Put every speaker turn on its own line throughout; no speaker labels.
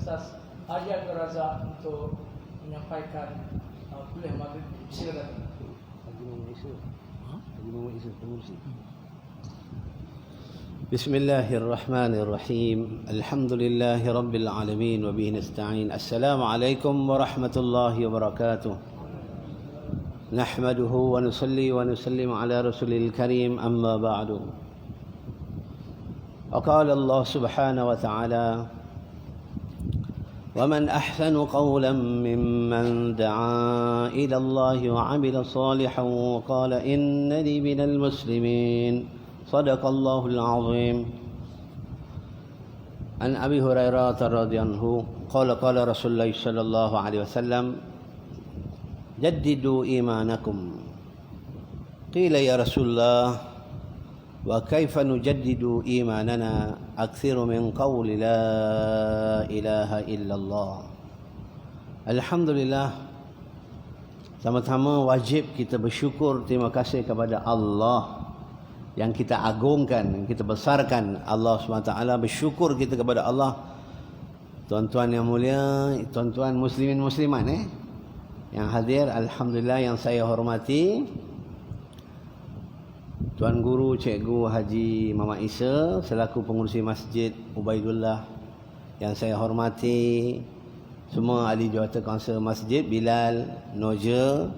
Ustaz Haji Abdul Razak untuk menyampaikan kuliah maghrib. Silakan.
Haji Muhammad Isa pengurusi.
Bismillahirrahmanirrahim. Alhamdulillahi rabbil alamin wa bihi nasta'in. Assalamualaikum warahmatullahi wabarakatuh. Nahmaduhu wa nusalli wa nusallim ala rasulil karim, amma ba'du. Qala Allah subhanahu wa ta'ala: ومن أحسن قولا ممن دعا إلى الله وعمل صالحا وقال إنني من المسلمين صدق الله العظيم. عن أبي هريرة رضي عنه قال قال رسول الله صلى الله عليه وسلم: جددوا إيمانكم. قيل يا رسول الله وكيف نجدد إيماننا أكثر من قول لا إله إلا الله. Alhamdulillah, sama-sama wajib kita bersyukur, terima kasih kepada Allah yang kita agungkan, yang kita besarkan, Allah SWT. Bersyukur kita kepada Allah. Tuan-tuan yang mulia, tuan-tuan muslimin muslimat yang hadir, alhamdulillah, yang saya hormati Tuan Guru Cikgu Haji Muhammad Isa selaku pengurusi Masjid Ubaidullah, yang saya hormati semua ahli jawatan kaunsil masjid, Bilal, Noja,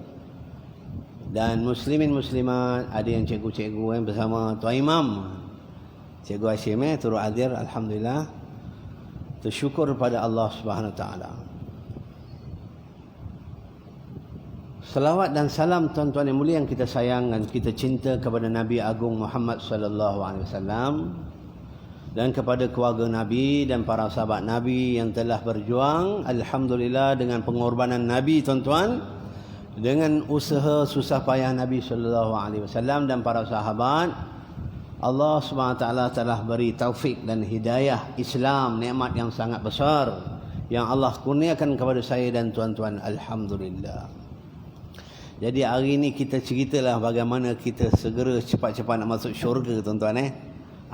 dan muslimin muslimat, ada yang cikgu-cikgu yang bersama Tuan Imam Cikgu Hashim turut hadir, alhamdulillah. Tersyukur pada Allah Subhanahu Wa Taala. Salawat dan salam tuan-tuan yang mulia yang kita sayang dan kita cinta kepada Nabi Agung Muhammad sallallahu alaihi wasallam, dan kepada keluarga Nabi dan para sahabat Nabi yang telah berjuang, alhamdulillah, dengan pengorbanan Nabi, tuan-tuan, dengan usaha susah payah Nabi sallallahu alaihi wasallam dan para sahabat. Allah Subhanahu Wa Taala telah beri taufik dan hidayah Islam, nikmat yang sangat besar yang Allah kurniakan kepada saya dan tuan-tuan, alhamdulillah. Jadi hari ini kita ceritalah bagaimana kita segera cepat-cepat nak masuk syurga, tuan-tuan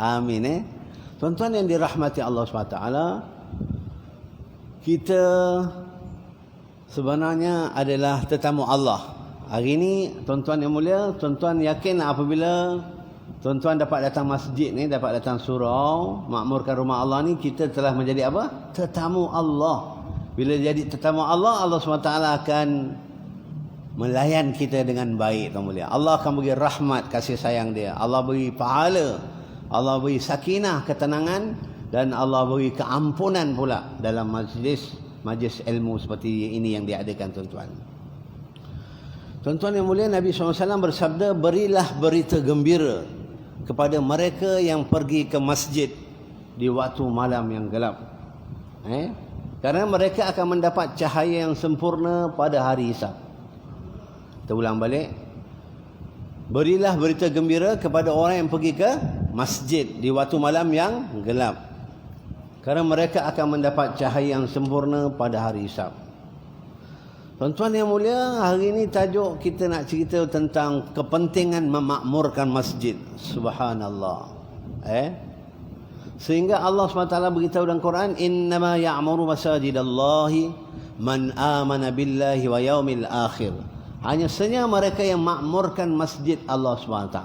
Amin Tuan-tuan yang dirahmati Allah SWT, kita sebenarnya adalah tetamu Allah. Hari ini tuan-tuan yang mulia, tuan-tuan yakin apabila tuan-tuan dapat datang masjid ni, dapat datang surau, makmurkan rumah Allah ni, kita telah menjadi apa? Tetamu Allah. Bila jadi tetamu Allah, Allah SWT akan melayan kita dengan baik, tuan mulia. Allah akan beri rahmat, kasih sayang dia. Allah beri pahala, Allah beri sakinah, ketenangan, dan Allah beri keampunan pula dalam majlis ilmu seperti ini yang diadakan, tuan-tuan. Tuan-tuan yang mulia, Nabi SAW bersabda, berilah berita gembira kepada mereka yang pergi ke masjid di waktu malam yang gelap. Kerana mereka akan mendapat cahaya yang sempurna pada hari hisab. Kita ulang balik. Berilah berita gembira kepada orang yang pergi ke masjid di waktu malam yang gelap, kerana mereka akan mendapat cahaya yang sempurna pada hari hisab. Tuan-tuan yang mulia, hari ini tajuk kita nak cerita tentang kepentingan memakmurkan masjid. Subhanallah. Sehingga Allah SWT beritahu dalam Quran, innama ya'muru masajidallahi man amana billahi wa yaumil akhir. Hanya saja mereka yang makmurkan masjid Allah SWT,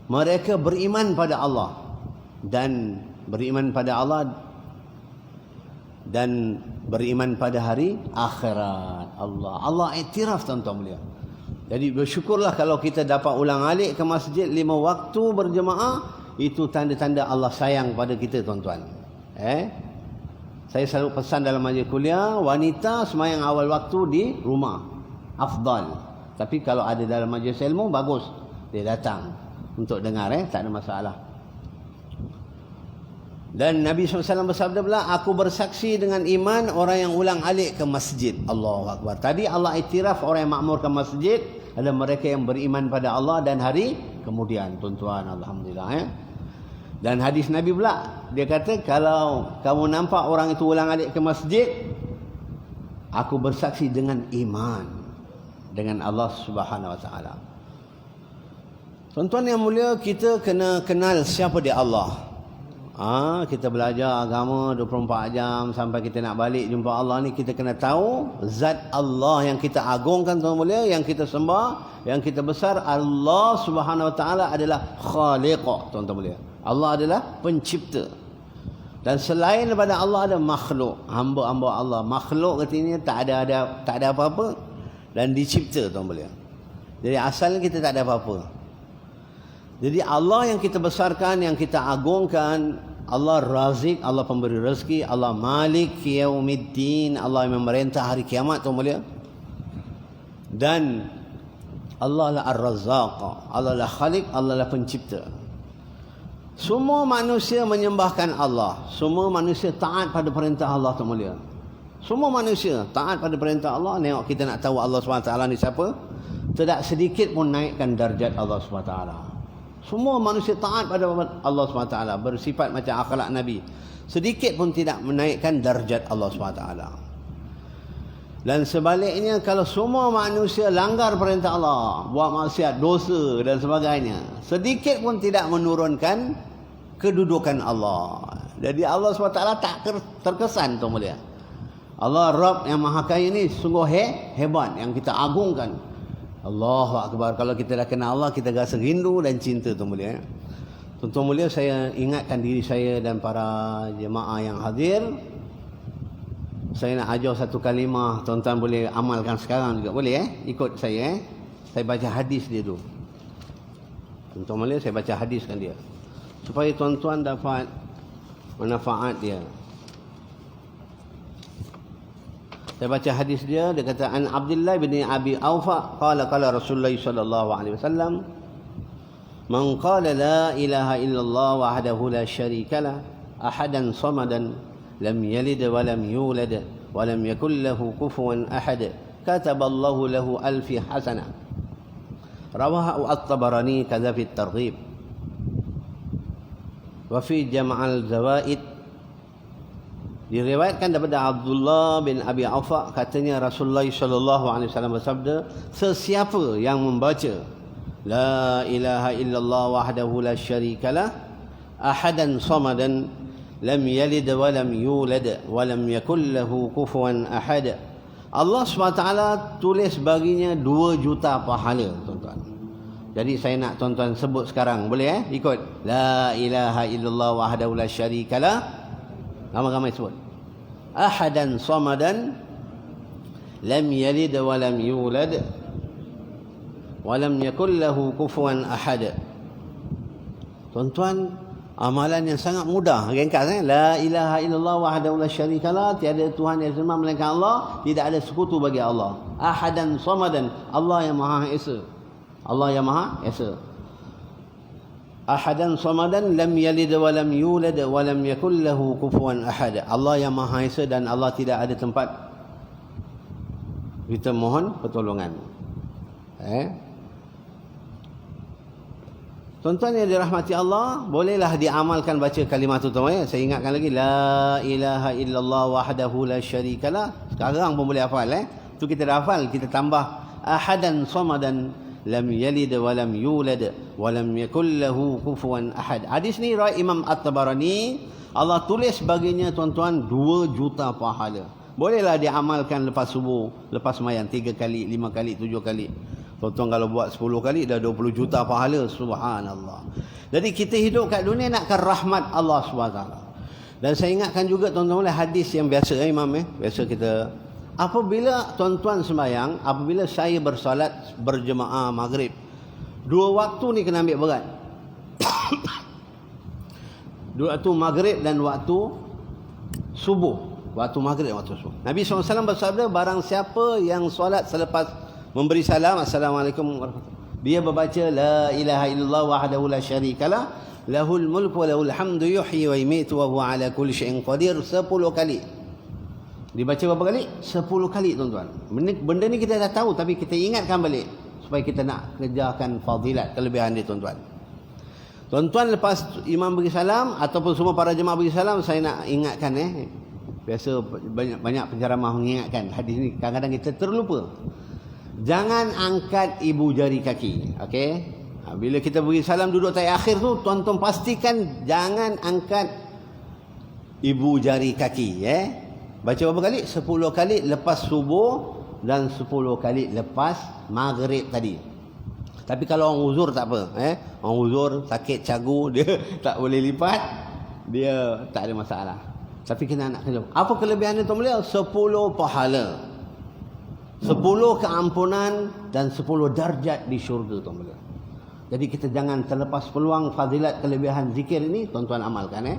mereka beriman pada Allah dan beriman pada hari akhirat. Allah iktiraf, tuan-tuan mulia. Jadi bersyukurlah kalau kita dapat ulang alik ke masjid 5 waktu berjemaah. Itu tanda-tanda Allah sayang pada kita, tuan-tuan. Saya selalu pesan dalam majlis kuliah, wanita sembahyang awal waktu di rumah afdal. Tapi kalau ada dalam majlis ilmu, bagus dia datang untuk dengar, tak ada masalah. Dan Nabi SAW bersabda pula, aku bersaksi dengan iman orang yang ulang alik ke masjid. Allahu Akbar. Tadi Allah iktiraf orang yang makmurkan masjid adalah mereka yang beriman pada Allah dan hari kemudian, tuan-tuan, alhamdulillah. Dan hadis Nabi pula, dia kata, kalau kamu nampak orang itu ulang alik ke masjid, aku bersaksi dengan iman dengan Allah Subhanahu Wa Taala. Tuan-tuan yang mulia, kita kena kenal siapa dia Allah. Kita belajar agama 24 jam sampai kita nak balik jumpa Allah ni, kita kena tahu zat Allah yang kita agungkan tuan mulia, yang kita sembah, yang kita besar. Allah Subhanahu Wa Taala adalah khaliq tuan mulia. Allah adalah pencipta. Dan selain daripada Allah ada makhluk, hamba-hamba Allah. Makhluk katanya tak ada apa-apa dan dicipta tuan mulia. Jadi asalnya kita tak ada apa-apa. Jadi Allah yang kita besarkan, yang kita agungkan, Allah Razik, Allah pemberi rezeki, Allah Malik Yaumiddin, Allah yang memerintah hari kiamat tuan mulia. Dan Allah lah Ar-Razzaq, Allah lah Khaliq, Allah lah pencipta. Semua manusia menyembahkan Allah, semua manusia taat pada perintah Allah tuan mulia. Semua manusia taat pada perintah Allah. Tengok, kita nak tahu Allah SWT ni siapa, tidak sedikit pun naikkan darjat Allah SWT. Semua manusia taat pada Allah SWT, bersifat macam akhlak Nabi. Sedikit pun tidak menaikkan darjat Allah SWT. Dan sebaliknya, kalau semua manusia langgar perintah Allah, buat maksiat, dosa dan sebagainya, sedikit pun tidak menurunkan kedudukan Allah. Jadi Allah SWT tak terkesan tuan mulia. Allah Rabb yang Maha Kaya ni sungguh hebat, yang kita agungkan. Allahu Akbar. Kalau kita dah kenal Allah, kita rasa rindu dan cinta tuan mulia. Tuan mulia, saya ingatkan diri saya dan para jemaah yang hadir. Saya nak ajar satu kalimah, tuan-tuan boleh amalkan sekarang juga. Boleh ikut saya. Saya baca hadis dia dulu. Tuan mulia, saya baca hadiskan dia, supaya tuan-tuan dapat manfaat dia. Saya baca hadis dia kata, an Abdullah bin Abi Aufa qala Rasulullah sallallahu alaihi wasallam, man qala la ilaha illallah wahdahu la syarika lah, ahadan samadan, lam yalid wa lam yulad wa lam yakul lahu kufuwan ahad, kataballahu lahu alfi hasanah. Rawahu at-Tabarani kadza fi at-Targhib wa fi Jam'al Zawaid. Diriwayatkan daripada Abdullah bin Abi Aufa, katanya Rasulullah sallallahu alaihi wasallam bersabda, sesiapa yang membaca la ilaha illallah wahdahu la syarikalah, ahadan samadan, lam yalid wa lam yulad wa lam yakul lahu kufuwan ahad, Allah SWT tulis baginya 2 juta pahala tuan-tuan. Jadi saya nak tuan-tuan sebut sekarang, boleh ikut la ilaha illallah wahdahu la syarikalah, ramai-ramai sebut. Ahadan samadan, lam yalid wa lam yulad wa lam yakul lahu kufuwan ahad. Tuan-tuan, amalan yang sangat mudah, ringkas la ilaha illallah wahdahu la syarikalah, tiada Tuhan yang semua melainkan Allah, tidak ada sekutu bagi Allah. Ahadan samadan, Allah yang Maha Esa. Allah yang Maha Esa. Ahadan samadan, lam yalid wa lam yulad wa lam yakul lahu kufuwan ahad. Allah yang Maha Esa dan Allah tidak ada tempat kita mohon pertolongan. Tuan-tuan yang dirahmati Allah, bolehlah diamalkan baca kalimah tu tuan. Saya ingatkan lagi, la ilaha illallah wahdahu la syarikalah. Sekarang pun boleh hafal tu kita dah hafal, kita tambah ahadan samadan, lam yalid wa lam yulad wa lam yakul lahu kufuwan ahad. Hadis ni riwayat Imam At-Tabarani. Allah tulis baginya tuan-tuan 2 juta pahala. Bolehlah diamalkan lepas subuh, lepas sembahyang 3 kali, 5 kali, 7 kali. Tuan-tuan kalau buat 10 kali dah 20 juta pahala. Subhanallah. Jadi kita hidup kat dunia nakkan rahmat Allah SWT. Dan saya ingatkan juga tuan-tuan hadis yang biasa imam biasa kita, apabila tuan-tuan sembahyang, apabila saya bersolat berjemaah maghrib, 2 waktu ni kena ambil berat. 2 waktu maghrib dan waktu subuh. Waktu maghrib dan waktu subuh. Nabi SAW bersabda, barang siapa yang solat selepas memberi salam, assalamualaikum warahmatullahi, dia berbaca la ilaha illallah wahdahu la syarikalah, lahul mulku wa lahul hamdu yuhyi wa yumiitu wa huwa ala kulli syai'in qadir, 10 kali. Dibaca berapa kali? 10 kali tuan-tuan. Benda ni kita dah tahu, tapi kita ingatkan balik supaya kita nak kerjakan fadilat, kelebihan dia tuan-tuan. Tuan-tuan, lepas imam beri salam ataupun semua para jemaah beri salam, saya nak ingatkan biasa banyak penceramah mengingatkan hadis ni, kadang-kadang kita terlupa. Jangan angkat ibu jari kaki. Okey? Bila kita beri salam duduk tayat akhir tu, tuan-tuan pastikan jangan angkat ibu jari kaki. Baca berapa kali? 10 kali lepas subuh dan 10 kali lepas maghrib tadi. Tapi kalau orang uzur tak apa. Orang uzur sakit cagu, dia tak boleh lipat, dia tak ada masalah. Tapi kena nak kena. Apa kelebihan itu mulia? 10 pahala, 10 keampunan dan 10 darjat di syurga, tuan mulia. Jadi kita jangan terlepas peluang fadilat kelebihan zikir ini, tuan-tuan amalkan.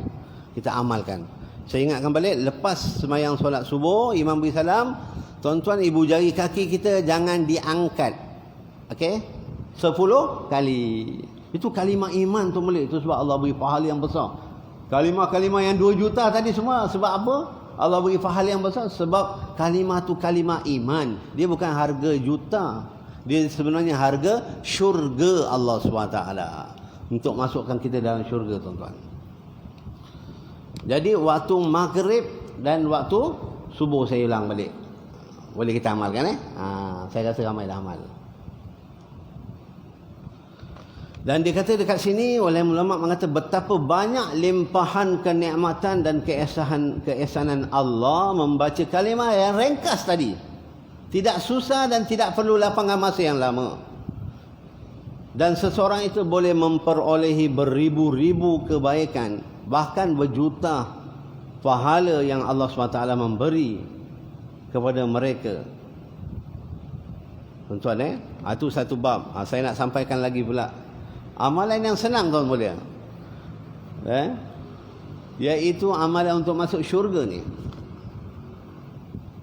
Kita amalkan. Saya ingatkan balik, lepas semayang solat subuh, imam beri salam, tuan-tuan ibu jari kaki kita jangan diangkat. Okey? 10 kali. Itu kalimah iman, tuan mulia. Itu sebab Allah beri pahala yang besar. Kalimah-kalimah yang 2 juta tadi semua sebab apa? Allah beri pahala yang besar sebab kalimah tu kalimah iman. Dia bukan harga juta. Dia sebenarnya harga syurga Allah SWT. Untuk masukkan kita dalam syurga, tuan-tuan. Jadi waktu maghrib dan waktu subuh saya ulang balik. Boleh kita amalkan saya rasa ramai dah amal. Dan dia kata dekat sini, ulama mengata betapa banyak limpahan kenikmatan dan keihsanan Allah membaca kalimah yang ringkas tadi. Tidak susah dan tidak perlu lapangan masa yang lama. Dan seseorang itu boleh memperolehi beribu-ribu kebaikan, bahkan berjuta pahala yang Allah SWT memberi kepada mereka. Tuan-tuan, itu satu bab. Saya nak sampaikan lagi pula. Amalan yang senang, tuan mulia. Iaitu amalan untuk masuk syurga ni.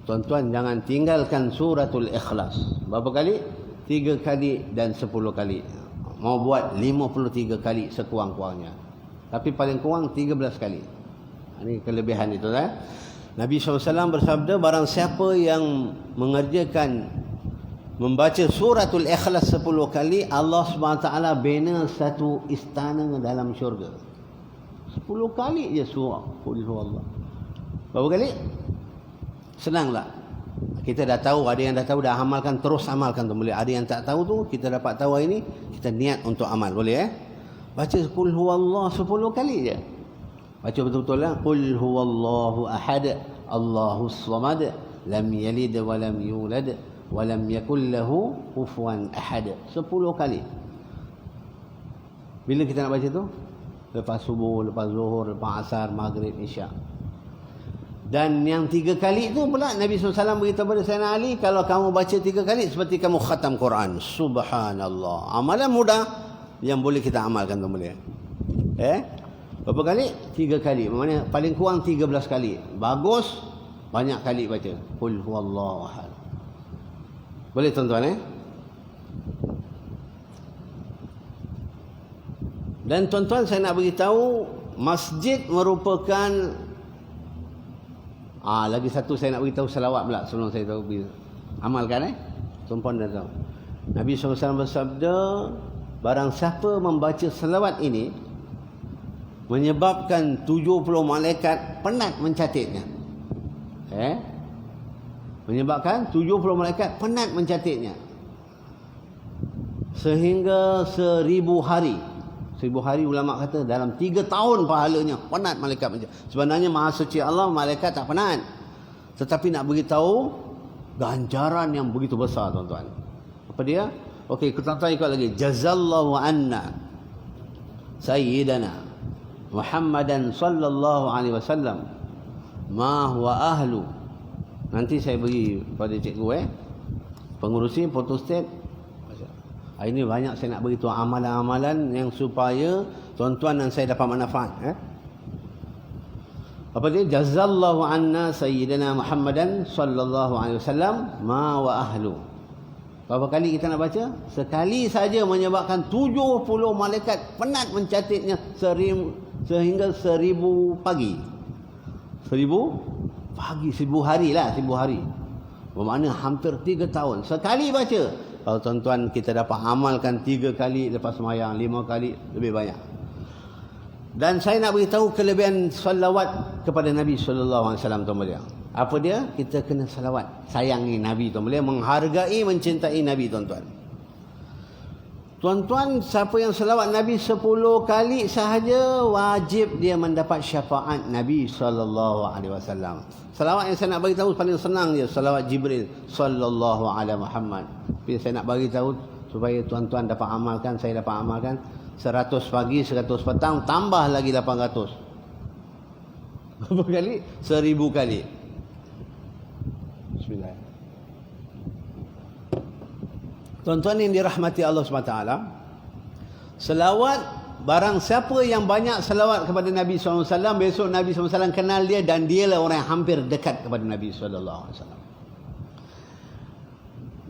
Tuan-tuan jangan tinggalkan suratul Ikhlas. Berapa kali? 3 kali dan 10 kali. Mau buat 53 kali sekurang-kurangnya. Tapi paling kurang 13 kali. Ini kelebihan itu. Nabi SAW bersabda, barang siapa yang mengerjakan membaca suratul Ikhlas 10 kali, Allah SWT bina satu istana dalam syurga. 10 kali je surah Qul huwallah. Berapa kali? Senanglah. Kita dah tahu, ada yang dah tahu, dah amalkan, terus amalkan tu boleh. Ada yang tak tahu tu, kita dapat tahu ini, kita niat untuk amal, boleh Baca Qul huwallah 10 kali je. Baca betul-betul lah. Qul huwallahu ahad, Allahus samad, lam yalid wa lam yulad walam yakul lahu kufuwan ahad. 10 kali. Bila kita nak baca tu? Lepas subuh, lepas zuhur, lepas asar, maghrib, isyak. Dan yang 3 kali tu pula Nabi SAW beritahu kepada Sayyidina Ali, kalau kamu baca 3 kali seperti kamu khatam Quran. Subhanallah. Amalan mudah yang boleh kita amalkan, tu boleh. Berapa kali? 3 kali. Maksudnya paling kurang 13 kali. Bagus banyak kali baca Qul huwallahu ahad. Boleh, tuan-tuan Dan tuan-tuan, saya nak beritahu, masjid merupakan lagi satu saya nak beritahu selawat pula sebelum saya tahu. Amalkan tuan-tuan dah tahu. Nabi SAW bersabda, barang siapa membaca selawat ini menyebabkan 70 malaikat penat mencatatnya. Menyebabkan 70 malaikat penat mencatatnya. Sehingga 1000 hari. 1000 hari ulama kata dalam 3 tahun pahalanya penat malaikat mencatat. Sebenarnya Maha Suci Allah, malaikat tak penat. Tetapi nak beritahu ganjaran yang begitu besar, tuan-tuan. Apa dia? Okey, tuan-tuan ikut lagi. Jazallahu anna sayyidana Muhammadan sallallahu alaihi wasallam ma huwa ahlu. Nanti saya beri pada cikgu pengurusi photostat. Ini banyak saya nak beritahu amalan-amalan yang supaya tuan-tuan dan saya dapat manfaat. Apa dia? Jazallahu anna sayyidina Muhammadan sallallahu alaihi wasallam ma wa ahlu. Berapa kali kita nak baca? Sekali saja menyebabkan 70 malaikat penat mencatatnya sehingga 1000 pagi. 1000 pagi, 1000 hari lah, 1000 hari. Bermakna hampir 3 tahun. Sekali baca. Kalau tuan-tuan kita dapat amalkan 3 kali lepas sembahyang, 5 kali, lebih banyak. Dan saya nak beritahu kelebihan salawat kepada Nabi sallallahu alaihi wasallam, tuan mulia. Apa dia? Kita kena salawat, sayangi Nabi, tuan mulia, menghargai, mencintai Nabi, tuan-tuan. Tuan-tuan, siapa yang selawat Nabi 10 kali sahaja, wajib dia mendapat syafaat Nabi SAW. Selawat yang saya nak bagi tahu paling senang je, selawat Jibril sallallahu alaihi Muhammad. Tapi saya nak bagi tahu supaya tuan-tuan dapat amalkan, saya dapat amalkan. 100 pagi, 100 petang, tambah lagi 800. Berapa kali? 1000 kali. Bismillah. Tuan-tuan yang dirahmati Allah SWT, selawat, barang siapa yang banyak selawat kepada Nabi SAW, besok Nabi SAW kenal dia dan dialah orang yang hampir dekat kepada Nabi SAW.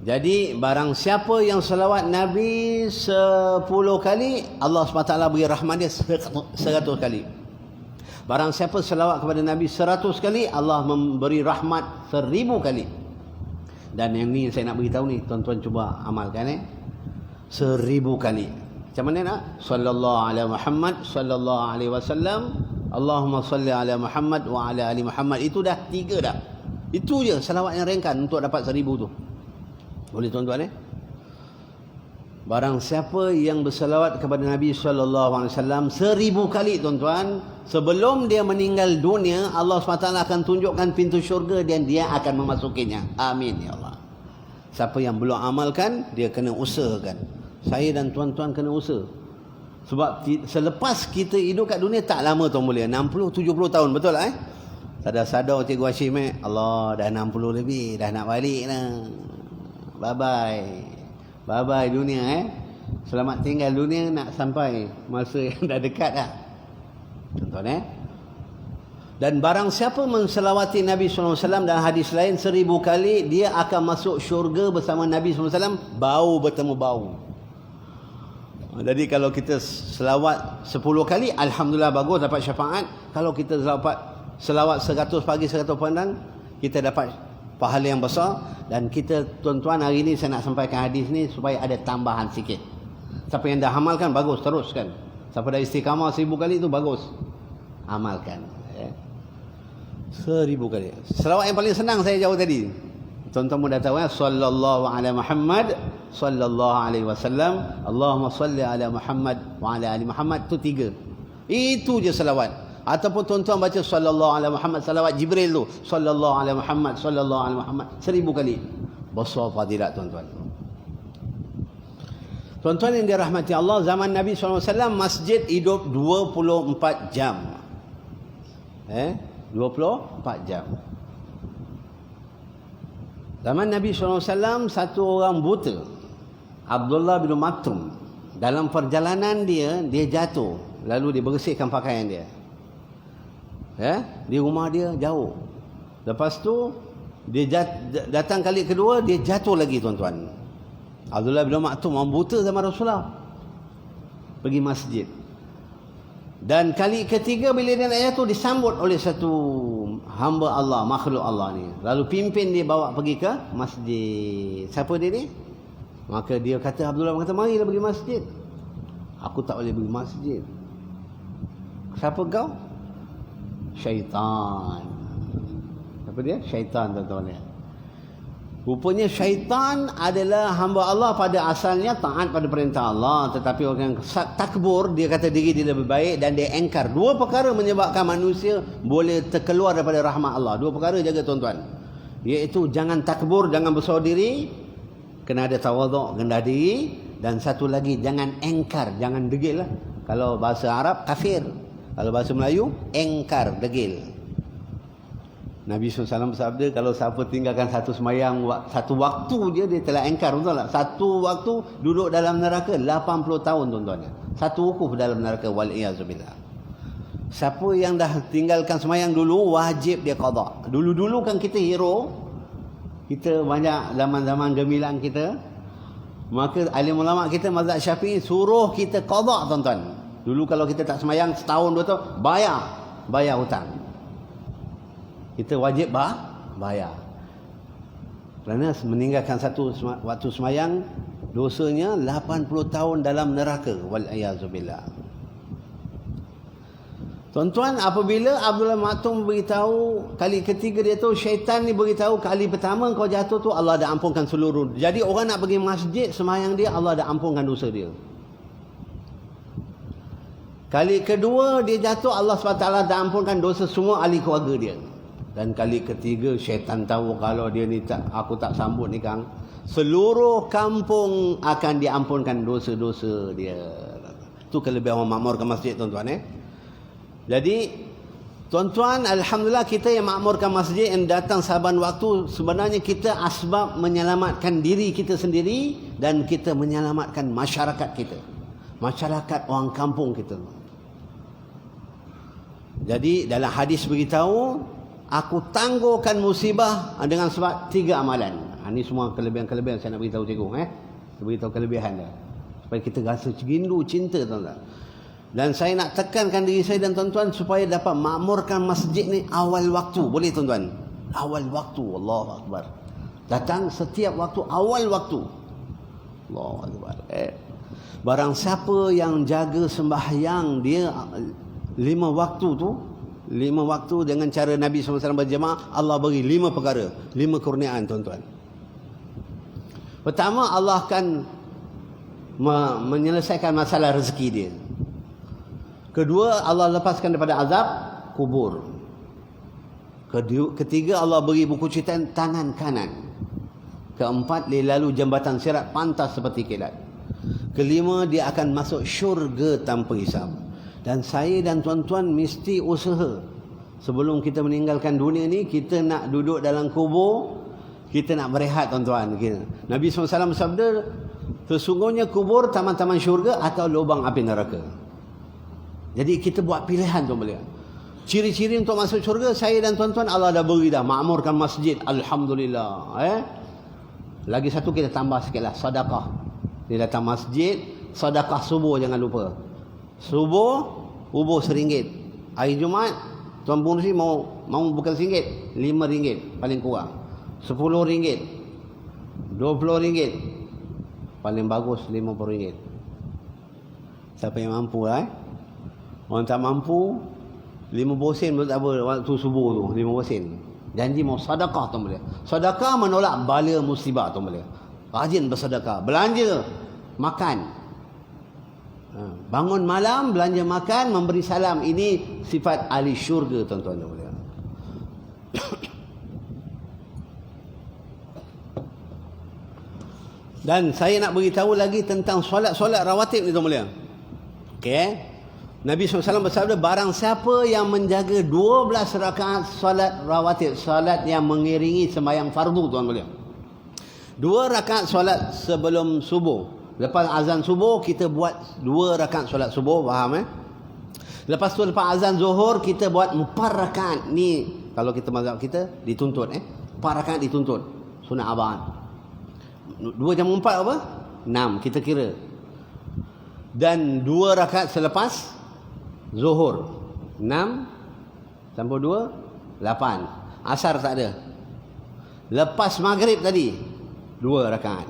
Jadi barang siapa yang selawat Nabi 10 kali, Allah SWT beri rahmat dia 100 kali. Barang siapa selawat kepada Nabi 100 kali, Allah memberi rahmat 1000 kali. Dan yang ni saya nak beritahu ni, tuan-tuan cuba amalkan 1000 kali. Macam mana nak? Sallallahu alaihi Muhammad, sallallahu alaihi wasallam, Allahumma salli ala Muhammad wa ala ali Muhammad. Itu dah 3 dah. Itu je selawat yang ringkan untuk dapat 1000 tu. Boleh tuan-tuan Barang siapa yang berselawat kepada Nabi SAW 1000 kali, tuan-tuan, sebelum dia meninggal dunia, Allah SWT akan tunjukkan pintu syurga dan dia akan memasukinya. Amin ya Allah. Siapa yang belum amalkan, dia kena usahakan. Saya dan tuan-tuan kena usaha. Sebab selepas kita hidup kat dunia tak lama, tuan mulia, 60-70 tahun, betul tak Sadar-sadar Cikgu Hashim Allah dah 60 lebih, dah nak balik dah. Bye-bye. Bye-bye dunia Selamat tinggal dunia, nak sampai masa yang dah dekat dah. Tuan-tuan Dan barang siapa menselawati Nabi SAW dalam hadis lain 1000 kali, dia akan masuk syurga bersama Nabi SAW, bau bertemu bau. Jadi kalau kita selawat 10 kali, Alhamdulillah bagus, dapat syafaat. Kalau kita selawat 100 pagi 100 petang, kita dapat pahala yang besar. Dan kita, tuan-tuan, hari ni saya nak sampaikan hadis ni supaya ada tambahan sikit. Siapa yang dah amalkan, bagus, teruskan. Siapa dah istiqamah 1000 kali tu bagus, amalkan 1000 kali. Selawat yang paling senang saya jawab tadi, tuan-tuan pun dah tahu sallallahu alaihi Muhammad, sallallahu alaihi wasallam, Allahumma salli ala Muhammad wa ala ali Muhammad. Tu 3. Itu je selawat. Ataupun tuan-tuan baca sallallahu alaihi Muhammad, salawat Jibril tu, sallallahu alaihi Muhammad, sallallahu alaihi Muhammad 1000 kali. Besar fadilat, tuan-tuan. Tuan-tuan yang dirahmati Allah, zaman Nabi SAW masjid hidup 24 jam. 24 jam. Zaman Nabi SAW, satu orang buta, Abdullah bin Maktum, dalam perjalanan dia jatuh, lalu dia bersihkan pakaian dia. Di rumah dia jauh. Lepas tu dia datang kali kedua, dia jatuh lagi, tuan-tuan. Abdullah bin Maktum, orang buta zaman Rasulullah, pergi masjid. Dan kali ketiga bila dia nak jatuh, disambut oleh satu hamba Allah, makhluk Allah ni. Lalu pimpin dia bawa pergi ke masjid. Siapa dia ni? Maka dia kata, Abdullah kata, marilah pergi masjid. Aku tak boleh pergi masjid. Siapa kau? Syaitan. Apa dia? Syaitan, tuan-tuan. Rupanya syaitan adalah hamba Allah pada asalnya, taat pada perintah Allah, tetapi orang takbur, dia kata diri dia lebih baik dan dia engkar. 2 perkara menyebabkan manusia boleh terkeluar daripada rahmat Allah. 2 perkara jaga, tuan-tuan. Iaitu jangan takbur, jangan besar diri, kena ada tawaduk, rendah diri, dan satu lagi jangan engkar, jangan degil lah. Kalau bahasa Arab kafir, kalau bahasa Melayu engkar, degil. Nabi SAW bersabda, kalau siapa tinggalkan satu semayang, satu waktu dia telah engkar, betul tak? Satu waktu duduk dalam neraka 80 tahun, tuan-tuan. Satu wukuf dalam neraka, wal-iyazubillah. Siapa yang dah tinggalkan semayang dulu, wajib dia qada. Dulu-dulu kan kita hero, kita banyak zaman-zaman gemilang kita, maka alim ulama kita mazhab Syafi'i suruh kita qada, tuan-tuan. Dulu kalau kita tak semayang setahun 2 tahun, bayar hutang. Kita wajib bayar. Kerana meninggalkan satu waktu semayang, dosanya 80 tahun dalam neraka, wal-iyazubillah. Tuan-tuan, apabila Abdullah Maktum beritahu kali ketiga, dia tahu syaitan ni beritahu kali pertama kau jatuh tu Allah dah ampunkan seluruh. Jadi orang nak pergi masjid sembahyang dia, Allah dah ampunkan dosa dia. Kali kedua dia jatuh, Allah SWT dah ampunkan dosa semua ahli keluarga dia. Dan kali ketiga syaitan tahu kalau dia ni aku tak sambut ni Kang, seluruh kampung akan diampunkan dosa-dosa dia. Itu kelebihan orang makmurkan masjid, tuan-tuan. Jadi tuan-tuan, alhamdulillah kita yang makmurkan masjid yang datang saban waktu, sebenarnya kita asbab menyelamatkan diri kita sendiri dan kita menyelamatkan masyarakat kita, masyarakat orang kampung kita. Jadi dalam hadis beritahu, aku tangguhkan musibah dengan sebab 3 amalan. Ini semua kelebihan-kelebihan saya nak beritahu cikgu. Beritahu kelebihan dia supaya kita rasa rindu cinta, tuan-tuan. Dan saya nak tekankan diri saya dan tuan-tuan supaya dapat makmurkan masjid ni awal waktu. Boleh tuan-tuan? Awal waktu. Allahu Akbar. Datang setiap waktu, awal waktu. Allahu Akbar. Barang siapa yang jaga sembahyang dia 5 waktu tu, 5 waktu dengan cara Nabi SAW berjemaah, Allah beri 5 perkara, 5 kurniaan, tuan-tuan. Pertama, Allah akan menyelesaikan masalah rezeki dia. Kedua, Allah lepaskan daripada azab kubur. Ketiga, Allah beri buku catatan tangan kanan. Keempat, dia lalu jambatan sirat pantas seperti kilat. Kelima, dia akan masuk syurga tanpa hisab. Dan saya dan tuan-tuan mesti usaha. Sebelum kita meninggalkan dunia ni, kita nak duduk dalam kubur, kita nak berehat, tuan-tuan. Nabi SAW bersabda, sesungguhnya kubur taman-taman syurga atau lubang api neraka. Jadi kita buat pilihan, tuan-tuan. Ciri-ciri untuk masuk syurga, saya dan tuan-tuan Allah dah beri dah. Makmurkan masjid, alhamdulillah. Lagi satu kita tambah sikitlah, sedekah. Dia datang masjid, sedekah subuh jangan lupa. Subuh RM1. Hari Jumaat, Tuan Pengurusi mau bukan RM1, RM5 paling kurang. RM10, RM20, paling bagus RM50. Siapa yang mampu Orang tak mampu 50 sen pun tak apa waktu subuh tu, 50 sen. Janji mau sedekah, tuan boleh. Sedekah menolak bala musibah, tuan boleh. Rajin bersedekah, belanja, makan. Bangun malam, belanja makan, memberi salam. Ini sifat ahli syurga, tuan-tuan. Dan saya nak beritahu lagi tentang solat-solat rawatib ni, tuan-tuan. Okey. Nabi SAW bersabda, barang siapa yang menjaga 12 rakaat solat rawatib, solat yang mengiringi sembahyang fardu, tuan-tuan. 2 rakaat solat sebelum subuh. Lepas azan subuh, kita buat 2 rakaat solat subuh, faham Lepas tu, lepas azan zuhur, kita buat 4 rakaat. Ni, kalau kita mazhab kita, dituntut 4 rakaat dituntut. Sunat abang. 2 jam 4 apa? 6, kita kira. Dan 2 rakaat selepas zuhur. 6 sampai 2, 8. Asar tak ada. Lepas maghrib tadi, 2 rakaat.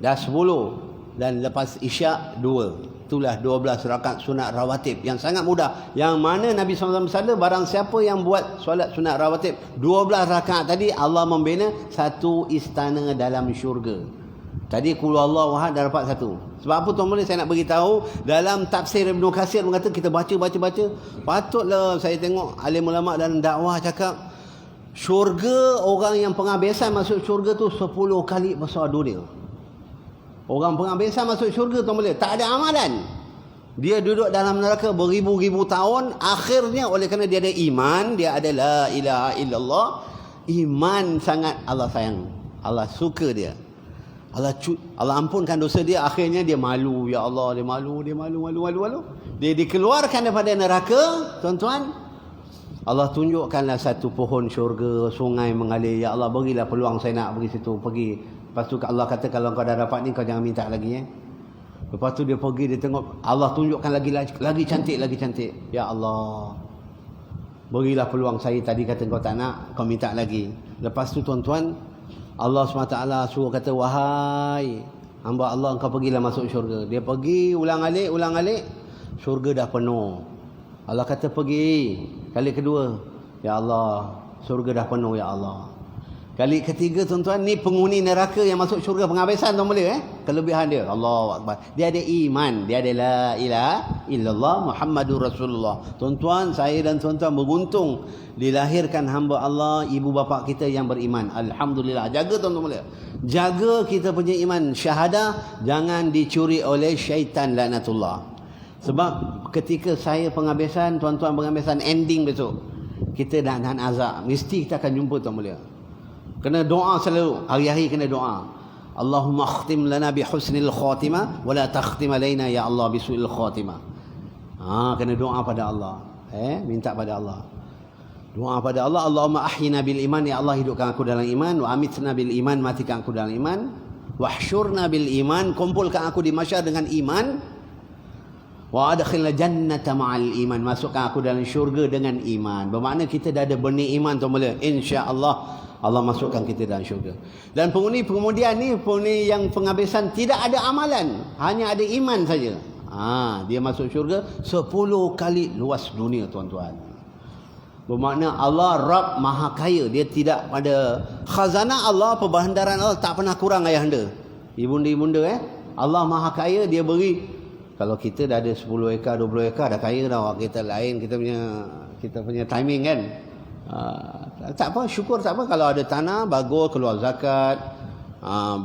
Dah 10. Dan lepas isyak 2. Itulah 12 rakaat sunat rawatib yang sangat mudah. Yang mana Nabi SAW bersabda, barang siapa yang buat solat sunat rawatib 12 rakaat tadi, Allah membina satu istana dalam syurga. Tadi qul huwallahu ahad dah dapat 1. Sebab apa, tuan-tuan, saya nak beritahu dalam tafsir Ibnu Katsir mengata kita baca. Patutlah saya tengok alim ulama dan dakwah cakap syurga, orang yang penghabisan masuk syurga tu 10 kali besar dunia. Orang penghabisan masuk syurga, tuan-tuan, tak ada amalan. Dia duduk dalam neraka beribu-ribu tahun. Akhirnya oleh kerana dia ada iman, dia ada la ilaha illallah, iman sangat Allah sayang, Allah suka dia, Allah ampunkan dosa dia. Akhirnya dia malu, ya Allah, dia malu. Dia dikeluarkan daripada neraka, tuan-tuan. Allah tunjukkanlah satu pohon syurga, sungai mengalir. Ya Allah, berilah peluang saya nak pergi situ, pergi. Lepas tu Allah kata, kalau kau dah dapat ni, kau jangan minta lagi. Lepas tu dia pergi, dia tengok, Allah tunjukkan lagi cantik. Ya Allah, berilah peluang saya, tadi kata kau tak nak, kau minta lagi. Lepas tu, tuan-tuan, Allah SWT suruh kata, wahai hamba Allah, engkau pergilah masuk syurga. Dia pergi ulang alik, syurga dah penuh. Allah kata pergi. Kali kedua, ya Allah, syurga dah penuh ya Allah. Kali ketiga tuan-tuan, ni penghuni neraka yang masuk syurga penghabisan tuan boleh kelebihan dia. Allahu akbar. Dia ada iman, dia ada la ilaha illallah Muhammadur Rasulullah. Tuan-tuan, saya dan tuan-tuan beruntung dilahirkan hamba Allah, ibu bapa kita yang beriman. Alhamdulillah. Jaga tuan-tuan boleh. Jaga kita punya iman syahadah, jangan dicuri oleh syaitan laknatullah. Sebab ketika saya penghabisan, tuan-tuan penghabisan ending besok, kita dah nahan azab, mesti kita akan jumpa tuan boleh. Kena doa selalu, hari-hari kena doa. Allahumma khtim lana bi husnil khatimah wa la takhtim alaina ya Allah bi su'il khatimah. Kena doa pada Allah. Minta pada Allah. Doa pada Allah, Allahumma ahyina bil iman, ya Allah hidupkan aku dalam iman, wa amitna bil iman, matikan aku dalam iman, wahsyurna bil iman, kumpulkan aku di mahsyar dengan iman, wa adkhilna jannata ma'al iman, masukkan aku dalam syurga dengan iman. Bermakna kita dah ada benih iman tu mula. Insya-Allah Allah masukkan kita dalam syurga. Dan penghuni kemudian ni, penghuni yang penghabisan tidak ada amalan, hanya ada iman saja. Dia masuk syurga 10 kali luas dunia tuan-tuan. Bermakna Allah Rabb Maha Kaya. Dia tidak pada khazanah Allah, perbandaran Allah tak pernah kurang ayahanda. Ibunda-ibunda Allah Maha Kaya, dia beri. Kalau kita dah ada 10 ekar, 20 ekar dah kaya dah. Kita lain, kita punya timing kan. Tak apa, syukur tak apa. Kalau ada tanah, bagus, keluar zakat,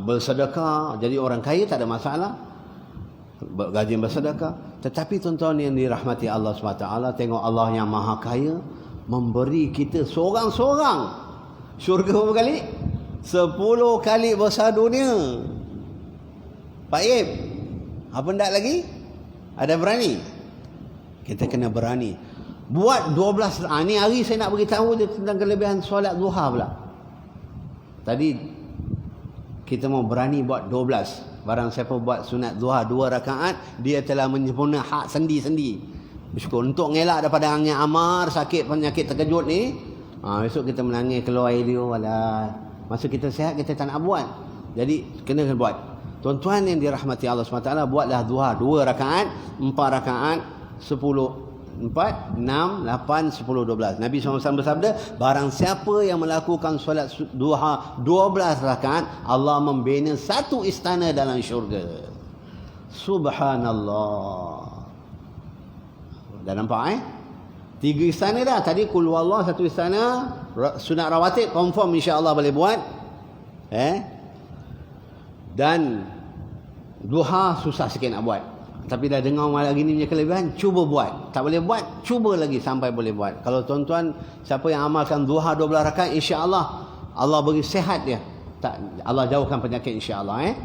bersedekah, jadi orang kaya tak ada masalah. Rajin bersedekah. Tetapi tuan-tuan yang dirahmati Allah SWT, tengok Allah yang Maha Kaya memberi kita seorang-seorang syurga berapa kali? 10 kali besar dunia. Pak Ib, apa ndak lagi? Ada berani? Kita kena berani. Buat 12. Ni hari saya nak beritahu tentang kelebihan solat duha pula. Tadi kita mau berani buat 12. Barang siapa buat sunat duha 2 rakaat, dia telah menyempurna hak sendi-sendi. Bersyukur. Untuk ngelak daripada angin amar, sakit penyakit terkejut ni, besok kita menangis keluar air liur. Masa kita sihat kita tak nak buat. Jadi kena buat. Tuan-tuan yang dirahmati Allah SWT, buatlah duha 2 rakaat, 4 rakaat, 10, 4, 6, 8, 10, 12. Nabi SAW bersabda, barang siapa yang melakukan solat duha 12 rakaat, Allah membina 1 istana dalam syurga. Subhanallah. Dah nampak 3 istana dah. Tadi qul huwallah 1 istana, sunat rawatib confirm insya-Allah boleh buat. Dan duha susah sikit nak buat. Tapi dah dengar malam gini punya kelebihan, cuba buat. Tak boleh buat, cuba lagi sampai boleh buat. Kalau tuan-tuan siapa yang amalkan duha 12 rakaat, insya-Allah Allah beri sihat dia. Allah jauhkan penyakit insya-Allah.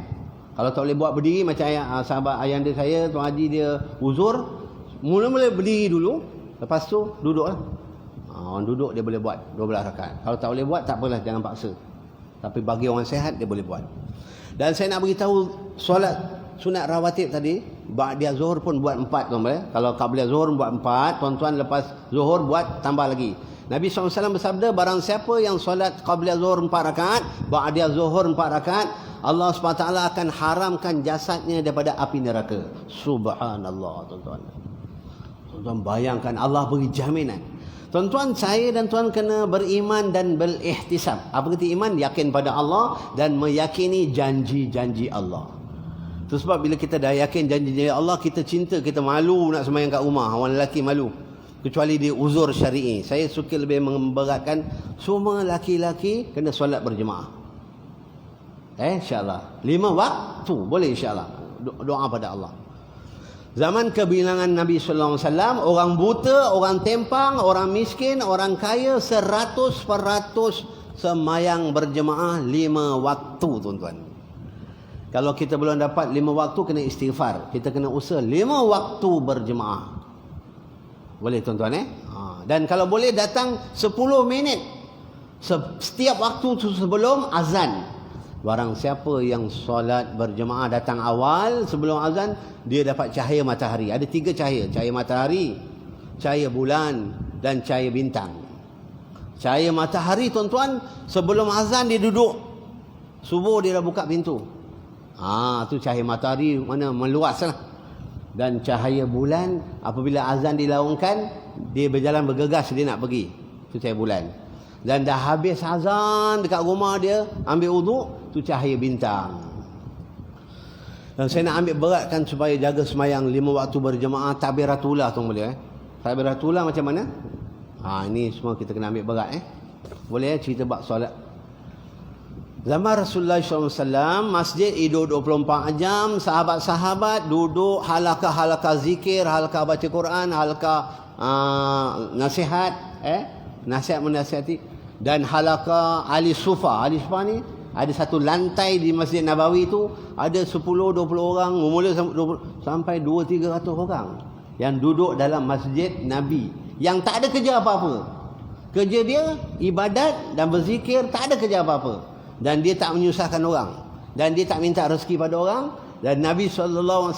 Kalau tak boleh buat berdiri macam sahabat ayahanda saya, Tuan Haji dia uzur, mula-mula berdiri dulu, lepas tu duduklah. Orang duduk dia boleh buat 12 rakaat. Kalau tak boleh buat tak apalah, jangan paksa. Tapi bagi orang sihat dia boleh buat. Dan saya nak beritahu solat sunat rawatib tadi, ba'da zuhur pun buat 4 tuan-tuan. Kalau qabla zuhur buat 4, tuan-tuan lepas zuhur buat tambah lagi. Nabi SAW bersabda, barang siapa yang solat qabla zuhur 4 rakaat, ba'da zuhur 4 rakaat, Allah SWT akan haramkan jasadnya daripada api neraka. Subhanallah tuan-tuan. Tuan-tuan bayangkan, Allah beri jaminan. Tuan-tuan, saya dan tuan kena beriman dan berihtisab. Apa kata iman? Yakin pada Allah dan meyakini janji-janji Allah. Itu sebab bila kita dah yakin janji-janji Allah, kita cinta, kita malu nak sembahyang kat rumah. Orang lelaki malu. Kecuali dia uzur syar'i. Saya suka lebih memberatkan, semua lelaki-lelaki kena solat berjemaah. InsyaAllah 5 waktu boleh insyaAllah. Doa pada Allah. Zaman kebilangan Nabi SAW, orang buta, orang tempang, orang miskin, orang kaya 100% semayang berjemaah 5 waktu tuan-tuan. Kalau kita belum dapat 5 waktu, kena istighfar. Kita kena usaha 5 waktu berjemaah. Boleh tuan-tuan Dan kalau boleh datang 10 minit setiap waktu sebelum azan. Barang siapa yang solat berjemaah datang awal sebelum azan, dia dapat cahaya matahari. Ada 3 cahaya. Cahaya matahari, cahaya bulan dan cahaya bintang. Cahaya matahari tuan-tuan, sebelum azan dia duduk. Subuh dia dah buka pintu. Tu cahaya matahari mana meluas lah. Dan cahaya bulan apabila azan dilaungkan, dia berjalan bergegas, dia nak pergi tu cahaya bulan. Dan dah habis azan dekat rumah dia, ambil wuduk, tu cahaya bintang. Dan saya nak ambil beratkan supaya jaga semayang 5 waktu berjemaah, takbiratullah tu boleh takbiratullah macam mana? Ini semua kita kena ambil berat Boleh cerita bab solat. Zaman Rasulullah SAW, masjid hidup 24 jam, sahabat-sahabat duduk halakah-halakah zikir, halakah baca Quran, halakah nasihat, nasihat menasihati, dan halakah ahli sufa. Ahli sufa ni ada satu lantai di Masjid Nabawi tu, ada 10-20 orang, mula sampai 200-300 orang yang duduk dalam Masjid Nabi, yang tak ada kerja apa-apa. Kerja dia ibadat dan berzikir, tak ada kerja apa-apa. Dan dia tak menyusahkan orang, dan dia tak minta rezeki pada orang. Dan Nabi SAW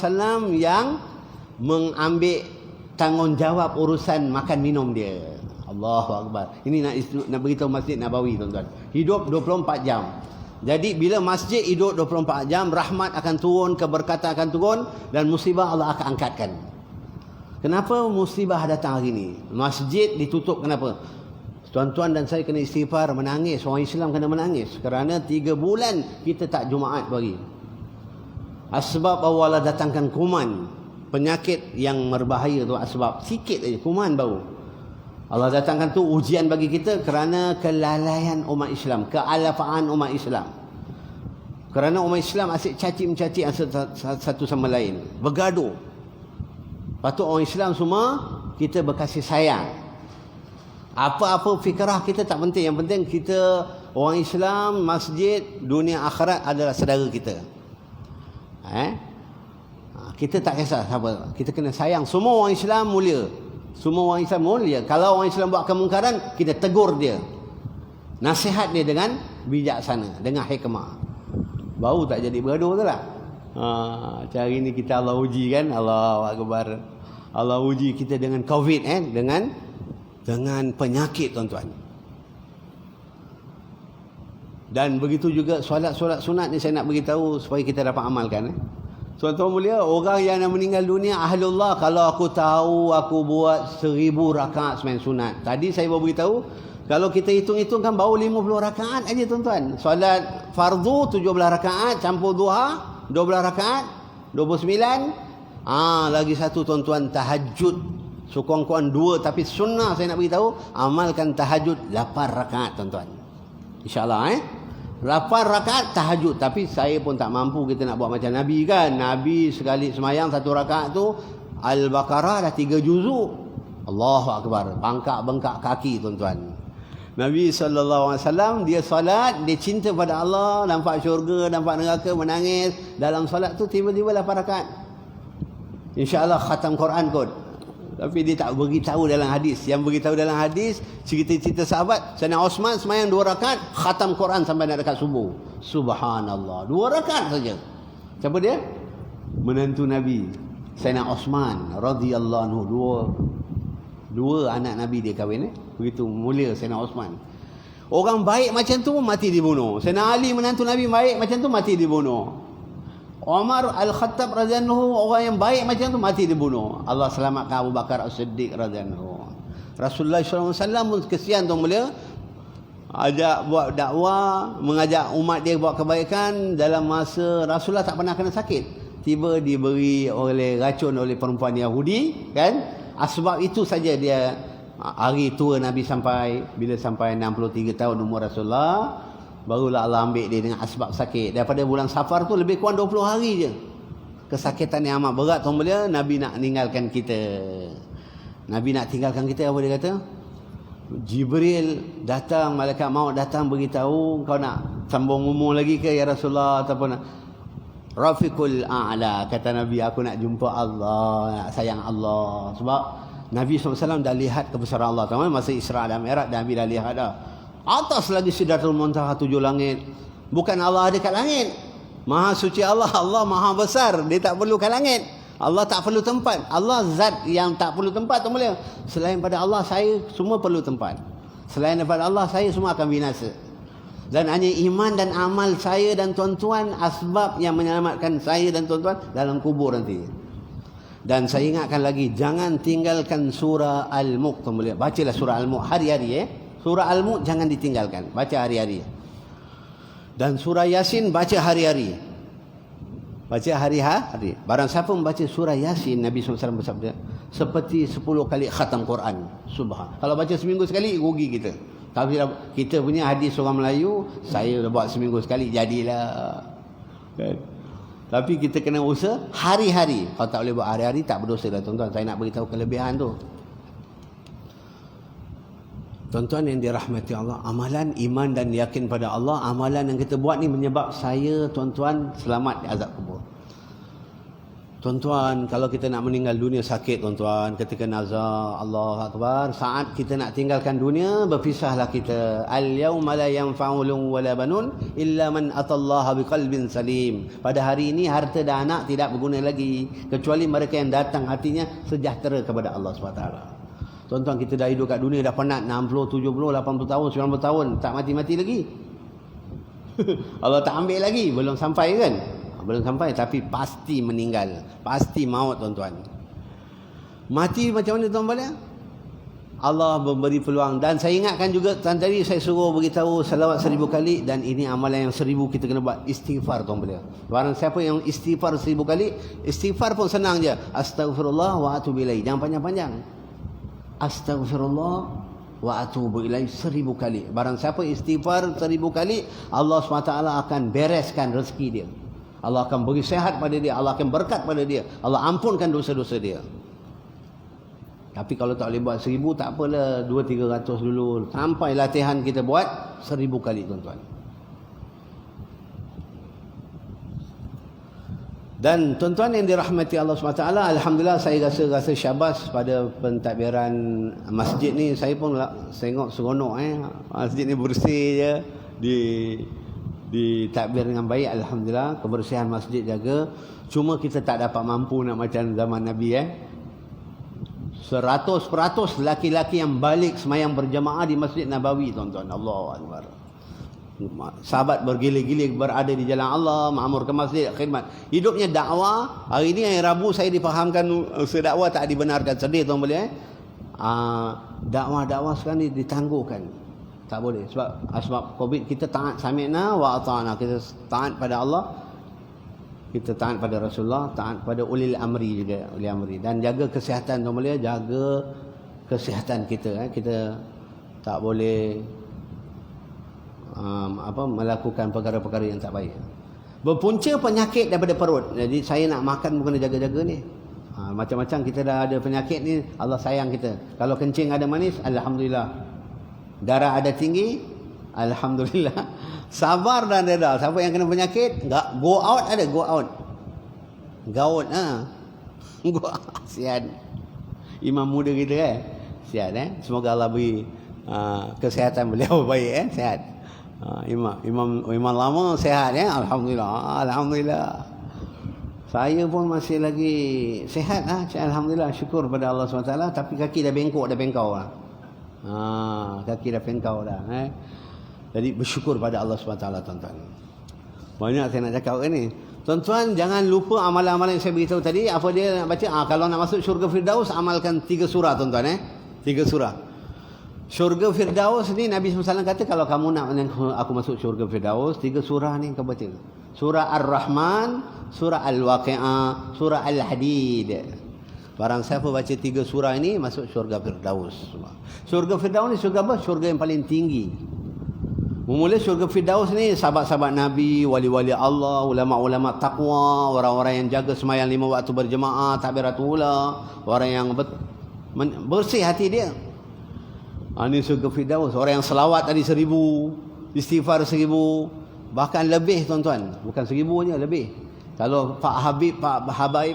yang mengambil tanggungjawab urusan makan minum dia. Allahu Akbar. Ini nak beritahu Masjid Nabawi, tuan-tuan. Hidup 24 jam. Jadi bila masjid hidup 24 jam, rahmat akan turun, keberkatan akan turun, dan musibah Allah akan angkatkan. Kenapa musibah datang hari ini? Masjid ditutup, kenapa? Tuan-tuan dan saya kena istighfar, menangis. Orang Islam kena menangis kerana 3 bulan kita tak Jumaat bagi. Asbab Allah datangkan kuman, penyakit yang berbahaya tu asbab. Sikit aja kuman bau. Allah datangkan tu ujian bagi kita kerana kelalaian umat Islam, kealafaan umat Islam. Kerana umat Islam asyik caci-mencaci satu sama lain, bergaduh. Patut orang Islam semua kita berkasih sayang. Apa-apa fikrah kita tak penting. Yang penting kita orang Islam, masjid, dunia akhirat adalah saudara kita. Kita tak kisah siapa. Kita kena sayang. Semua orang Islam mulia. Semua orang Islam mulia. Kalau orang Islam buat kemungkaran, kita tegur dia. Nasihat dia dengan bijaksana, dengan hikmah. Baru tak jadi bergaduh tu lah. Hari ni kita Allah uji kan. Allahu Akbar. Allah uji kita dengan COVID dengan penyakit, tuan-tuan. Dan begitu juga solat-solat sunat ni saya nak beritahu supaya kita dapat amalkan. Tuan-tuan mulia, orang yang nak meninggal dunia ahlullah, kalau aku tahu aku buat 1000 rakaat semain sunat. Tadi saya baru beritahu, kalau kita hitung-hitung kan baru 50 rakaat aja, tuan-tuan. Solat fardu 17 rakaat, campur duha 12 rakaat, 29. Lagi satu, tuan-tuan, tahajud. Kurang-kurang 2, tapi sunnah saya nak beritahu, amalkan tahajud 8 rakaat, tuan-tuan. InsyaAllah 8 rakaat tahajud. Tapi saya pun tak mampu kita nak buat macam Nabi kan. Nabi sekali semayang 1 rakaat tu Al-Baqarah dah 3 juzuk. Allahu Akbar. Bangkak-bengkak kaki, tuan-tuan. Nabi SAW dia solat, dia cinta pada Allah, nampak syurga, nampak neraka, menangis. Dalam solat tu tiba-tiba 8 rakaat. InsyaAllah khatam Quran kot. Tapi dia tak beritahu dalam hadis. Yang beritahu dalam hadis, cerita-cerita sahabat, Sayyidina Osman semayang 2 rakaat, khatam Quran sampai nak dekat subuh. Subhanallah. 2 rakaat saja. Siapa dia? Menantu Nabi, Sayyidina Osman radhiyallahu anhu. Dua anak Nabi dia kahwin. Begitu mulia Sayyidina Osman. Orang baik macam tu mati dibunuh. Sayyidina Ali menantu Nabi baik macam tu mati dibunuh. Umar Al-Khattab radhiyallahu, orang yang baik macam tu mati dibunuh. Allah selamatkan Abu Bakar As-Siddiq radhiyallahu. Rasulullah SAW pun kesian tu mulia, ajak buat dakwah, mengajak umat dia buat kebaikan. Dalam masa Rasulullah tak pernah kena sakit, tiba diberi oleh racun oleh perempuan Yahudi kan. Sebab itu saja dia hari tua Nabi sampai, bila sampai 63 tahun umur Rasulullah, barulah Allah ambil dia dengan asbab sakit. Daripada bulan Safar tu lebih kurang 20 hari je. Kesakitan yang amat berat, tuan mulia. Nabi nak meninggalkan kita. Nabi nak tinggalkan kita, apa dia kata? Jibril datang, malaikat maut datang beritahu, kau nak sambung umur lagi ke ya Rasulullah ataupun Rafiqul A'la, kata Nabi, aku nak jumpa Allah, nak sayang Allah. Sebab Nabi SAW dah lihat kebesaran Allah. Tahu masa Isra dan Mi'raj Nabi dah lihat dah. Atas lagi Sidratul Muntaha 7 langit. Bukan Allah ada kat langit. Maha suci Allah, Allah maha besar. Dia tak perlukan langit. Allah tak perlu tempat. Allah zat yang tak perlu tempat, tu mulia. Selain pada Allah, saya semua perlu tempat. Selain daripada Allah, saya semua akan binasa. Dan hanya iman dan amal saya dan tuan-tuan asbab yang menyelamatkan saya dan tuan-tuan dalam kubur nanti. Dan saya ingatkan lagi, jangan tinggalkan surah Al-Mulk. Bacalah surah Al-Mulk hari-hari. Surah Al-Mulk jangan ditinggalkan, baca hari-hari. Dan surah Yasin baca hari-hari. Baca hari-hari. Barang siapa membaca surah Yasin, Nabi SAW bersabda, seperti 10 kali khatam Quran. Subhan. Kalau baca seminggu sekali, rugi kita. Tapi kita punya hadis orang Melayu, saya dah buat seminggu sekali, jadilah. Kan? Tapi kita kena usaha hari-hari. Kalau tak boleh buat hari-hari, tak berdosa dah tuan-tuan. Saya nak beritahu kelebihan tu. Tuan-tuan yang dirahmati Allah, amalan iman dan yakin pada Allah, amalan yang kita buat ni menyebab saya, tuan-tuan, selamat di azab kubur. Tuan-tuan, kalau kita nak meninggal dunia sakit, tuan-tuan, ketika nazar, Allah Akbar, saat kita nak tinggalkan dunia, berpisahlah kita. Al-yawma la yanfa'u wala banun illa man atallaha biqalbin salim. Pada hari ini harta dan anak tidak berguna lagi kecuali mereka yang datang hatinya sejahtera kepada Allah SWT. Tuan-tuan, kita dah hidup kat dunia dah penat 60, 70, 80 tahun, 90 tahun, tak mati-mati lagi. Allah tak ambil lagi, belum sampai kan? Belum sampai, tapi pasti meninggal, pasti maut tuan-tuan. Mati macam mana tuan balik? Allah memberi peluang. Dan saya ingatkan juga, tadi saya suruh beritahu salawat 1000 kali, dan ini amalan yang 1000 kita kena buat, istighfar tuan balik. Barang siapa yang istighfar 1000 kali, istighfar pun senang je, astaghfirullah wa atubu ilaih, jangan panjang-panjang. Astaghfirullah wa atubu ilaih 1000 kali. Barang siapa istighfar 1000 kali, Allah SWT akan bereskan rezeki dia. Allah akan beri sehat pada dia, Allah akan berkat pada dia, Allah ampunkan dosa-dosa dia. Tapi kalau tak boleh buat 1000, tak apalah, 200-300 dulu, sampai latihan kita buat 1000 kali tuan-tuan. Dan tuan-tuan yang dirahmati Allah SWT, alhamdulillah saya rasa syabas pada pentadbiran masjid ni. Saya pun tengok seronok masjid ni bersih je, ditakbir dengan baik, alhamdulillah, kebersihan masjid jaga. Cuma kita tak dapat mampu nak macam zaman Nabi 100% laki-laki yang balik semayang berjamaah di Masjid Nabawi tuan-tuan. Allahu Akbar. Sahabat bergilir-gilir berada di jalan Allah, ma'murkan masjid, khidmat. Hidupnya dakwah. Hari ni hari Rabu saya difahamkan sedakwah tak dibenarkan. Sedih tuan boleh dakwah-dakwah sekarang ni ditangguhkan. Tak boleh sebab Covid. Kita taat, sami'na wa ata'na, kita taat pada Allah, kita taat pada Rasulullah, taat pada ulil amri juga, ulil amri. Dan jaga kesihatan tuan mulia, jaga kesihatan kita. Kita tak boleh melakukan perkara-perkara yang tak baik. Berpunca penyakit daripada perut. Jadi saya nak makan bukan jaga-jaga ni. Macam-macam kita dah ada penyakit ni, Allah sayang kita. Kalau kencing ada manis, alhamdulillah. Darah ada tinggi, alhamdulillah. Sabar dan reda. Siapa yang kena penyakit, enggak go out, ada go out. Gaut go out. Sian. Imam muda kita sian Semoga Allah beri kesihatan beliau baik sihat. Imam lama sihat alhamdulillah. Alhamdulillah. Saya pun masih lagi sihat alhamdulillah, syukur pada Allah SWT. Tapi kaki dah bengkok, dah bengkau kaki dah bengkau dah Jadi bersyukur pada Allah SWT tuan-tuan. Banyak saya nak cakap ni. Tuan-tuan jangan lupa amalan-amalan yang saya beritahu tadi. Apa dia nak baca? Kalau nak masuk syurga Firdaus, amalkan 3 surah tuan-tuan 3 surah. Syurga Firdaus ni Nabi SAW kata, kalau kamu nak aku masuk syurga Firdaus, 3 surah ni kau baca. Surah Ar-Rahman, surah Al-Waqi'ah, surah Al-Hadid. Barang siapa baca 3 surah ini, masuk syurga Firdaus. Syurga Firdaus ni syurga apa? Syurga yang paling tinggi. Memula syurga Firdaus ni sahabat-sahabat Nabi, wali-wali Allah, ulama-ulama taqwa, orang-orang yang jaga sembahyang 5 waktu berjemaah, takbiratul ula, orang yang bersih hati dia. Ini syurga Firdaus. Orang yang selawat tadi 1000, istighfar 1000, bahkan lebih tuan-tuan. Bukan 1000 je, lebih. Kalau Pak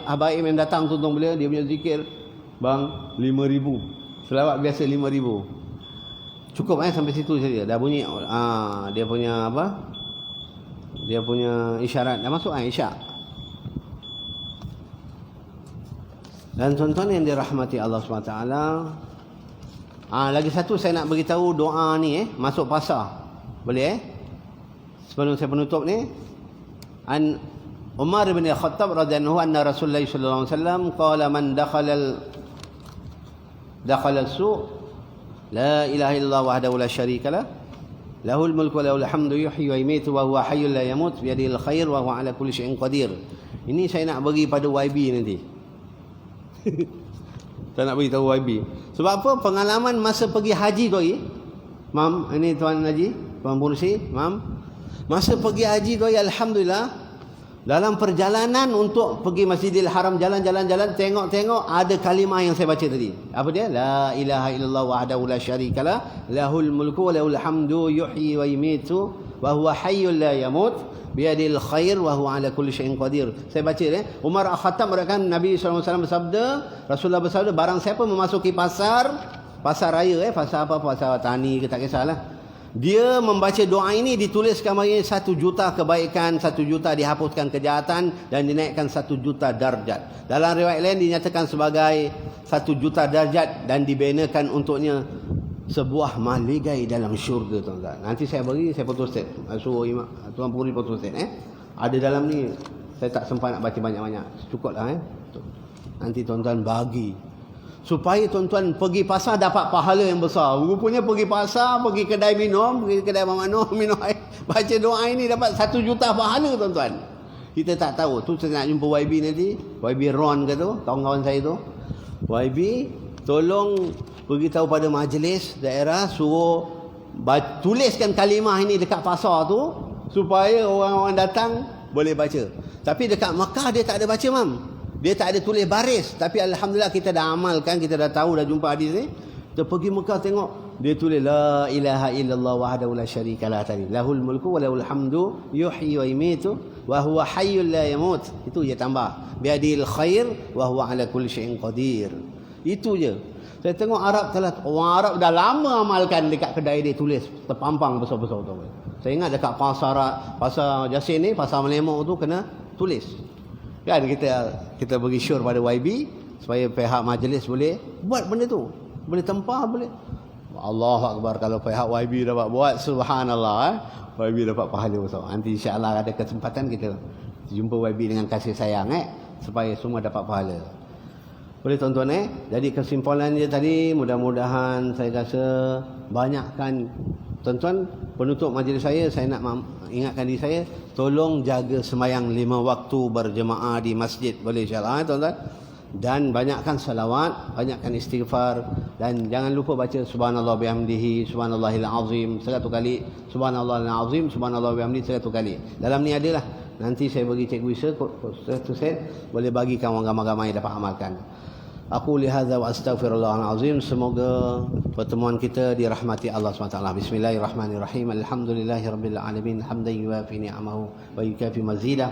Habaib yang datang tuan-tuan beliau, dia punya zikir bang 5,000. Selawat biasa 5,000. Cukup sampai situ saja. Dah bunyi dia punya apa? Dia punya isyarat dah masuk isyak. Dan tuan-tuan yang dirahmati Allah SWT, lagi satu saya nak beritahu doa ni masuk pasar. Boleh sebelum saya penutup ni, Umar bin Khattab radhiyallahu anhu, anna Rasulullah sallallahu alaihi wasallam qala man dakhala as-su' la ilaha illallah wahdahu la syarika lah lahul mulku wa lahul hamdu yuhyi wa yumiitu wa huwa hayyul la yamut bi yadihil khair wa huwa ala kulli syai'in qadir. Ini saya nak bagi pada YB nanti. Saya nak beritahu YB. Sebab apa? Pengalaman masa pergi haji tu Mam, ini Tuan Haji, Tuan Polisi, Mam. Masa pergi haji tu alhamdulillah, dalam perjalanan untuk pergi Masjidil Haram, jalan-jalan tengok ada kalimah yang saya baca tadi. Apa dia? La ilaha illallah wahdahu la syarikalah lahul mulku wa lahul hamdu yuhyi wa yumiitu wa huwa hayyul la yamut biyadil khair wa huwa ala kulli syai'in qadir. Saya baca Umar Al-Khattab mengatakan Nabi SAW bersabda, Rasulullah bersabda, barang siapa memasuki pasar raya, pasar apa, pasar tani ke tak kisahlah, dia membaca doa ini, dituliskan bagi 1 juta kebaikan, 1 juta dihapuskan kejahatan dan dinaikkan 1 juta darjat. Dalam riwayat lain dinyatakan sebagai 1 juta darjat dan dibinakan untuknya sebuah maligai dalam syurga, tuan-tuan. Nanti saya foto set. Suruh Tuan Puri foto set. Ada dalam ni. Saya tak sempat nak baca banyak-banyak. Cukuplah. Nanti tuan-tuan bagi. Supaya tuan-tuan pergi pasar dapat pahala yang besar. Rupanya pergi pasar, pergi kedai minum, pergi kedai minum air. Baca doa ini dapat 1 juta pahala, tuan-tuan. Kita tak tahu. Tu saya nak jumpa YB nanti. YB Ron ke tu, kawan-kawan saya tu. YB, tolong beritahu pada majlis daerah, suruh tuliskan kalimah ini dekat pasar tu supaya orang-orang datang boleh baca. Tapi dekat Mekah dia tak ada baca, Mam. Dia tak ada tulis baris. Tapi alhamdulillah kita dah amalkan, kita dah tahu, dah jumpa hadis ni. Kita pergi Mekah tengok, dia tulis la ilaha illallah wahdahu la syarikalah tadi. Lahul mulku wa lahul hamdu yuhyi wa yumiitu wa huwa hayyul la yamut. Itu je tambah. Biadil khair wa huwa ala kulli syai'in qadir. Itu je. Saya tengok orang Arab dah lama amalkan, dekat kedai dia tulis terpampang besar-besar tu. Saya ingat dekat pasar Jasin ni, pasar Melemok tu kena tulis. Kan kita bagi syur pada YB supaya pihak majlis boleh buat benda tu. Boleh tempah, boleh. Allahu Akbar, kalau pihak YB dapat buat, subhanallah, YB dapat pahala besar. Nanti insya-Allah ada kesempatan kita jumpa YB dengan kasih sayang supaya semua dapat pahala. Boleh tuan-tuan Jadi kesimpulannya tadi, mudah-mudahan saya rasa banyakkan tuan-tuan penutup majlis saya nak ingatkan diri saya, tolong jaga sembahyang 5 waktu berjemaah di masjid, boleh insya-Allah tuan-tuan. Dan banyakkan salawat, banyakkan istighfar, dan jangan lupa baca subhanallah bihamdihi subhanallahil azim 100 kali, subhanallahil azim subhanallah bihamdihi 100 kali. Dalam ni adalah nanti saya bagi cikgu Isa satu set, boleh bagikan orang ramai-ramai dapat amalkan. Aku lihadza wa astaghfirullahal azim. Semoga pertemuan kita dirahmati Allah SWT. Bismillahirrahmanirrahim. Alhamdulillahirabbil alamin hamdan yuwafi ni'amahu wa yukafi mazidah.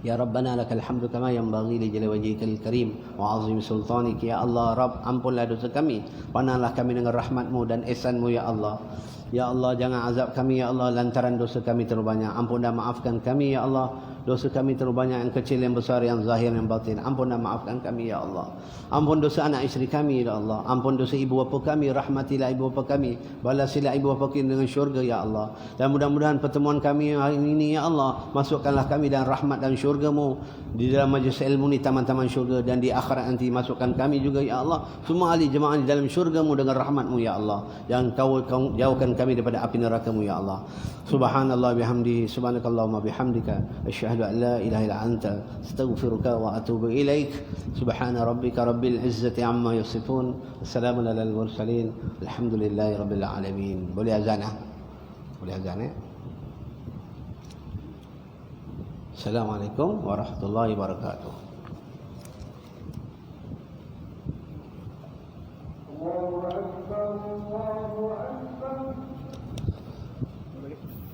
Ya Rabbana lakal hamdu kama yanbaghi li jalali wajhikal karim wa azim sultanik. Ya Allah, Rabb, ampunlah dosa kami, panahlah kami dengan rahmat-Mu dan ihsan-Mu ya Allah. Ya Allah, jangan azab kami ya Allah lantaran dosa kami terlalu banyak. Ampun dan maafkan kami ya Allah. Dosa kami terlalu banyak, yang kecil, yang besar, yang zahir, yang batin. Ampun dan maafkan kami ya Allah. Ampun dosa anak isteri kami ya Allah. Ampun dosa ibu bapa kami, rahmatilah ibu bapa kami, balasilah ibu bapa kami dengan syurga ya Allah. Dan mudah-mudahan pertemuan kami hari ini ya Allah, masukkanlah kami dan rahmat dan syurga-Mu di dalam majlis ilmu ni, taman-taman syurga, dan di akhirat nanti masukkan kami juga ya Allah, semua ahli jemaah di dalam syurga-Mu dengan rahmat-Mu ya Allah. Yang Kau jauhkan kami daripada api neraka-Mu ya Allah. Subhanallah bihamdi, subhanakallahumma bihamdika, asyhadu an la ilaha illa anta, astaghfiruka wa atubu ilaik. Subhana rabbika rabbil izzati amma yasifun, wassalamun alal mursalin, alhamdulillahi rabbil alamin. Boleh azan Boleh azan Assalamualaikum warahmatullahi wabarakatuh.